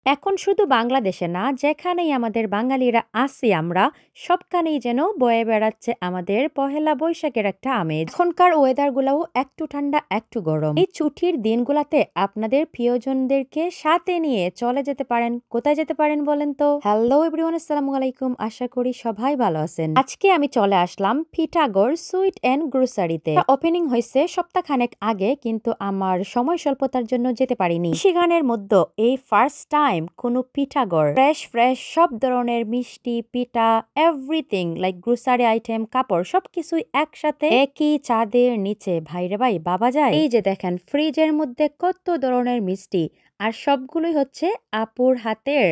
এখন শুধু বাংলাদেশে না, যেখানেই আমাদের বাঙালিরা আছি আমরা, সবখানেই যেন বয়ে বেড়াচ্ছে আমাদের পহেলা বৈশাখের একটা আমেজ। এখনকার ওয়েদার গুলাও একটু ঠান্ডা একটু গরম। এই ছুটির দিনগুলাতে আপনাদের প্রিয়জনদেরকে সাথে নিয়ে চলে যেতে পারেন। কোথায় যেতে পারেন বলেন তো? হ্যালো এভরিওয়ান, আসসালামু আলাইকুম। আশা করি সবাই ভালো আছেন। আজকে আমি চলে আসলাম ফিটাগড় সুইট এন্ড গ্রোসারিতে। ওপেনিং হয়েছে সপ্তাহখানেক আগে, কিন্তু আমার সময় স্বল্পতার জন্য যেতে পারিনি। সেখানের মধ্যে এই ফার্স্ট টাইম কোনো পিঠাগড় ফ্রেশ সব ধরনের মিষ্টি পিঠা এভরিথিং লাইক গ্রোসারি আইটেম কাপড় সবকিছুই একসাথে একই চাঁদের নিচে। ভাইরে ভাই বাবা যায়। এই যে দেখেন ফ্রিজের মধ্যে কত ধরনের মিষ্টি, আর সবগুলোই হচ্ছে আপুর হাতের,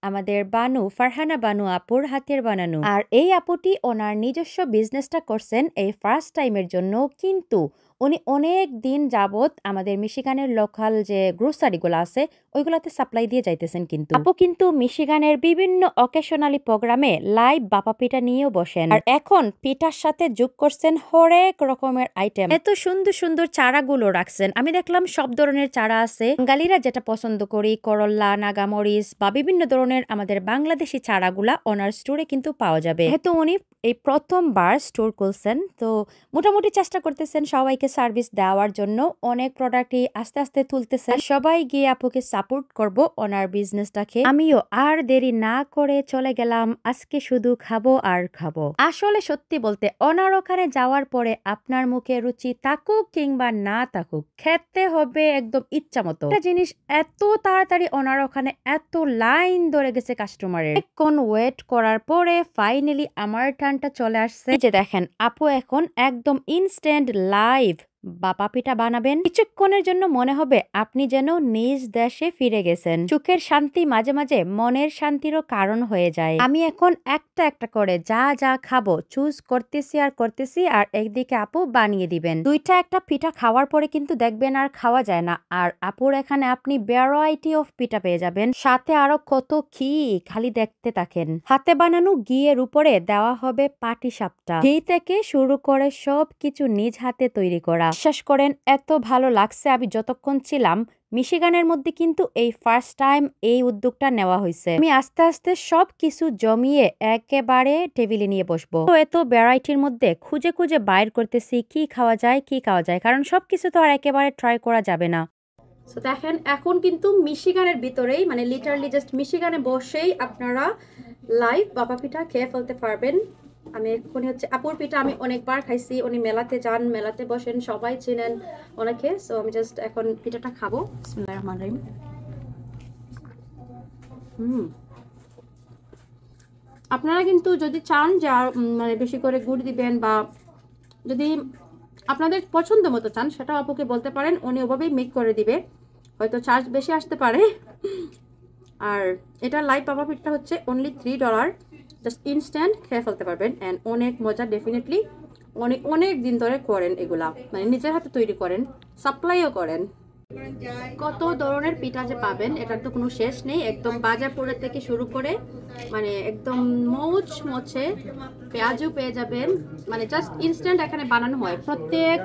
আমাদের বানু ফারহানা বানু আপুর হাতের বানানো। আর এই আপুটি ওনার নিজস্ব বিজনেসটা করছেন এই ফার্স্ট টাইমের জন্য, কিন্তু উনি অনেক দিন যাবত আমাদের মিশিগানের লোকাল যে গ্রোসারিগুলো আছে ওইগুলাতে সাপ্লাই দিয়ে যাইতেছেন। কিন্তু আপু কিন্তু মিশিগানের বিভিন্ন অকেশনালি প্রোগ্রামে লাইভ বাপা পিঠা নিয়েও বসেন, আর এখন পিঠার সাথে যোগ করছেন হরেক রকমের আইটেম। এত সুন্দর সুন্দর চারাগুলো রাখছেন। আমি দেখলাম সব ধরনের চারা আছে, বাঙালিরা যেটা পছন্দ করি, করল্লা, নাগামরিচ বা বিভিন্ন ধরনের আমাদের বাংলাদেশি চারাগুলা ওনার স্টোরে কিন্তু পাওয়া যাবে। যেহেতু উনি এই প্রথমবার স্টোর খুলছেন, তো মোটামুটি চেষ্টা করতেছেন সবাইকে সার্ভিস দেওয়ার জন্য। অনেক প্রোডাক্টই আস্তে আস্তে তুলতেছেন। সবাই গিয়ে আপুকে সাপোর্ট করব ওনার বিজনেসটাকে। আমিও আর দেরি না করে চলে গেলাম। আজকে শুধু খাবো আর খাবো। আসলে সত্যি বলতে ওনার ওখানে যাওয়ার পরে আপনার মুখে রুচি থাকুক কিংবা না থাকুক, খেতে হবে একদম ইচ্ছা মতো। একটা জিনিস এত তাড়াতাড়ি ওনার ওখানে এত লাইন ধরে গেছে কাস্টমারের। কোন ওয়েট করার পরে ফাইনালি আমার টার্নটা চলে আসছে। এই যে দেখেন আপু এখন একদম ইনস্ট্যান্ট লাইভ বাপা পিঠা বানাবেন। কিছুক্ষণের জন্য মনে হবে আপনি যেন নিজ দেশে ফিরে গেছেন। চোখের শান্তি মাঝে মাঝে মনের শান্তিরও কারণ হয়ে যায়। আমি এখন একটা একটা করে যা যা খাবো চুজ করতেছি আর একদিকে আপু বানিয়ে দিবেন। দুইটা একটা পিঠা খাওয়ার পরে কিন্তু দেখবেন আর খাওয়া যায় না। আর আপুর এখানে আপনি ভ্যারাইটি অফ পিঠা পেয়ে যাবেন, সাথে আরো কত কি, খালি দেখতে থাকেন। হাতে বানানো ঘিয়ের উপরে দেওয়া হবে পাটিসাপটা। ঘি থেকে শুরু করে সব কিছু নিজ হাতে তৈরি করা। বিশ্বাস করেন এত ভালো লাগছে। আমি যতক্ষণ ছিলাম মিশিগানের মধ্যে কিন্তু এই ফার্স্ট টাইম এই উদ্যোগটা নেওয়া হয়েছে। আমি আস্তে আস্তে সব কিছু জমিয়ে একেবারে টেবিলে নিয়ে বসবো। তো এত ভ্যারাইটির মধ্যে খুঁজে খুঁজে বাইর করতেছি কি খাওয়া যায়, কারণ সবকিছু তো আর একেবারে ট্রাই করা যাবে না। তো দেখেন এখন কিন্তু মিশিগানের ভিতরেই, মানে লিটারালি জাস্ট মিশিগানে বসেই আপনারা লাইভ বাবা পিঠা খেয়ে ফেলতে পারবেন। আমি এক্ষুনি হচ্ছে আপুর পিঠা আমি অনেকবার খাইছি। উনি মেলাতে যান, মেলাতে বসেন, সবাই চেনেন অনেকে। সো আমি জাস্ট এখন পিঠাটা খাবো। বিসমিল্লাহির রহমানির রহিম। আপনারা কিন্তু যদি চান যে মানে বেশি করে গুড় দিবেন, বা যদি আপনাদের পছন্দ মতো চান সেটাও আপুকে বলতে পারেন, উনি ওভাবেই মেক করে দিবে। হয়তো চার্জ বেশি আসতে পারে। আর এটা লাইভ বাবা পিঠা হচ্ছে অনলি $3, জাস্ট ইনস্ট্যান্ট খেয়ে ফেলতে পারবেন। অ্যান্ড অনেক মজা, ডেফিনেটলি অনেক দিন ধরে করেন এগুলা, মানে নিজের হাতে তৈরি করেন, সাপ্লাইও করেন। কত ধরনের পিঠা যে পাবেন এটার তো কোনো শেষ নেই। একদম বাজারপুরের থেকে শুরু করে মানে একদম মোচমোচে পেঁয়াজও পেয়ে যাবেন। মানে জাস্ট ইনস্ট্যান্ট এখানে বানানো হয়। প্রত্যেক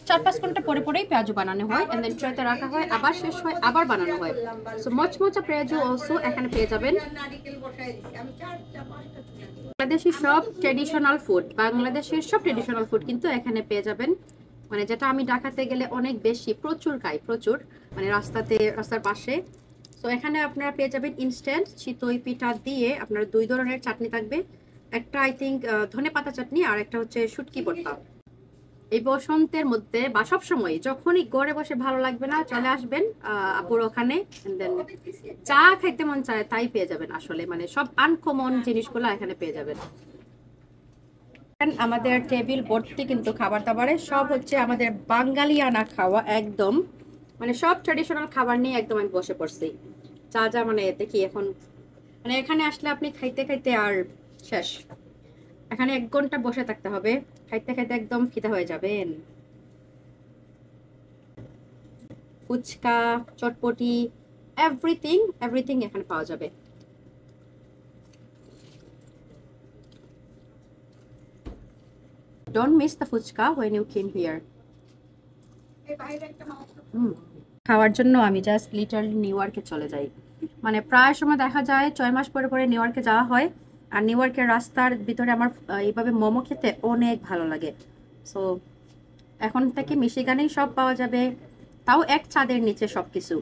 4-5 ঘন্টা পরে পরেই পেঁয়াজু বানানো হয়, এন্ড দেন ট্রেতে রাখা হয়, আবার শেষ হয়, আবার বানানো হয়। সো মোচমোচা পেঁয়াজু অলসো এখানে পেয়ে যাবেন। বাংলাদেশের সব ট্রেডিশনাল ফুড কিন্তু এখানে পেয়ে যাবেন। মানে যেটা আমি ঢাকাতে গেলে অনেক বেশি প্রচুর খাই, মানে রাস্তার পাশে। তো এখানে আপনারা পেয়ে যাবেন ইনস্ট্যান্ট চিতই পিঠা দিয়ে আপনার 2 ধরনের চাটনি থাকবে। একটা আই থিঙ্ক ধনে পাতা চাটনি, আর একটা হচ্ছে শুটকি ভর্তা। এই বসন্তের মধ্যে বা সব সময় যখনই ঘরে বসে ভালো লাগবে না, চলে আসবেন আপুর ওখানে, চা খাইতে মন চায় তাই পেয়ে যাবেন। আসলে মানে সব আনকমন জিনিসগুলো এখানে পেয়ে যাবেন। আমাদের টেবিল ভর্তি কিন্তু খাবার দাবারে, সব হচ্ছে আমাদের বাঙালিয়ানা খাওয়া একদম, মানে সব ট্র্যাডিশনাল খাবার নিয়ে একদম আমি বসে পড়ছি। যা মানে দেখি এখন, মানে এখানে আসলে আপনি খাইতে খাইতে আর শেষ। এখানে 1 ঘন্টা বসে থাকতে হবে, খাইতে খাইতে একদম খিদা হয়ে যাবেন। ফুচকা, চটপটি, এভরিথিং এখানে পাওয়া যাবে। Don't miss the fuchka when you came here. খাওয়ার জন্য আমি জাস্ট লিটারলি নিউ ইয়র্কে চলে যাই। মানে প্রায় সময় দেখা যায় 6 মাস পরে পরে নিউ ইয়র্কে যাওয়া হয়। আর নিউ ইয়র্কের রাস্তার ভিতরে আমার এইভাবে মোমো খেতে অনেক ভালো লাগে। সো এখন থেকে মিশিগানেই সব পাওয়া যাবে, তাও এক ছাদের নিচে সবকিছু,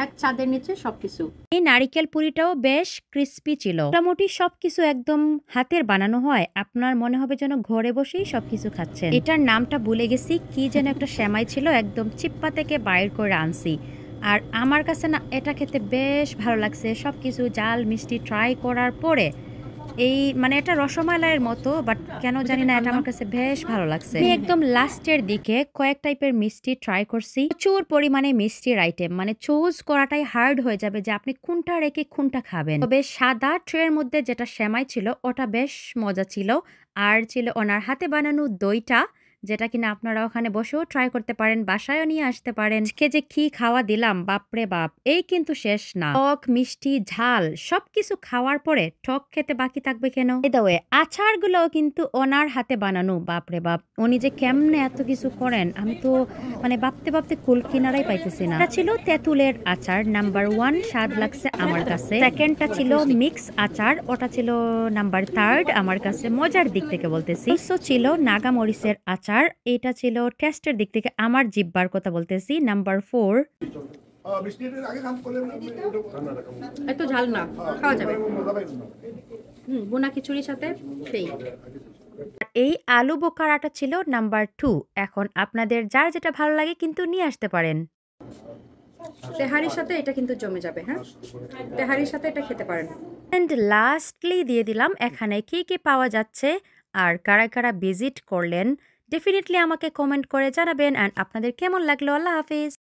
এক ছাদের নিচে সবকিছু। এই নারিকেল পুরিটাও বেশ ক্রিস্পি ছিল। মোটামুটি সবকিছু একদম হাতের বানানো হয়, আপনার মনে হবে যেন ঘরে বসেই সবকিছু খাচ্ছেন। এটার নামটা ভুলে গেছি, কি যেন একটা সেমাই ছিল, একদম চিপ্পা থেকে বাইর করে আনছি। আর আমার কাছে না এটা খেতে বেশ ভালো লাগছে। সবকিছু জাল মিষ্টি ট্রাই করার পরে এই মানে এটা রসমালাইয়ের মতো, বাট কেন জানি না এটা আমার কাছে বেশ ভালো লাগছে। আমি একদম লাস্টের দিকে কয়েক টাইপের মিষ্টি ট্রাই করছি। প্রচুর পরিমাণে মিষ্টির আইটেম, মানে চুজ করাটাই হার্ড হয়ে যাবে যে আপনি কোনটা রেখে কোনটা খাবেন। তবে সাদা ট্রের মধ্যে যেটা সেমাই ছিল ওটা বেশ মজা ছিল। আর ছিল ওনার হাতে বানানো দইটা, যেটা কিনা আপনারা ওখানে বসেও ট্রাই করতে পারেন, বাসায়ও নিয়ে আসতে পারেন। আজকে যে কি খাওয়া দিলাম বাপরে বাপ, এই কিন্তু শেষ না। টক মিষ্টি ঝাল সবকিছু খাওয়ার পরে টক খেতে বাকি থাকবে কেন? এদাওয়ে আচারগুলোও কিন্তু ওনার হাতে বানানো, বাপরে বাপ উনি যে কেমনে এত কিছু করেন আমি তো মানে ভাবতে ভাবতে কুল কিনারাই পাইতেছি না। এটা ছিল তেঁতুলের আচার নাম্বার 1, স্বাদ লাগছে আমার কাছে। সেকেন্ডটা ছিল মিক্স আচার, ওটা ছিল নাম্বার 3 আমার কাছে মজার দিক থেকে বলতেছি। ছিল নাগা মরিচের আচার, এটা ছিল টেস্টের দিক থেকে আমার জিব্বার কথা বলতেছি নাম্বার 4। এত ঝাল না, খাওয়া যাবে। বোনা খিচুড়ির সাথে সেই। এই আলু বোকারাটা ছিল নাম্বার 2। এখন আপনাদের যার যেটা ভালো লাগে কিন্তু নিয়ে আসতে পারেন। তেহারির সাথে এটা কিন্তু জমে যাবে। হ্যাঁ, তেহারির সাথে এটা খেতে পারেন। এন্ড লাস্টলি দিয়ে দিলাম এখানে কি কি পাওয়া যাচ্ছে আর কারা কারা ভিজিট করলেন। ডেফিনেটলি আমাকে কমেন্ট করে জানাবেন। অ্যান্ড আপনাদের কেমন লাগলো। আল্লাহ হাফিজ।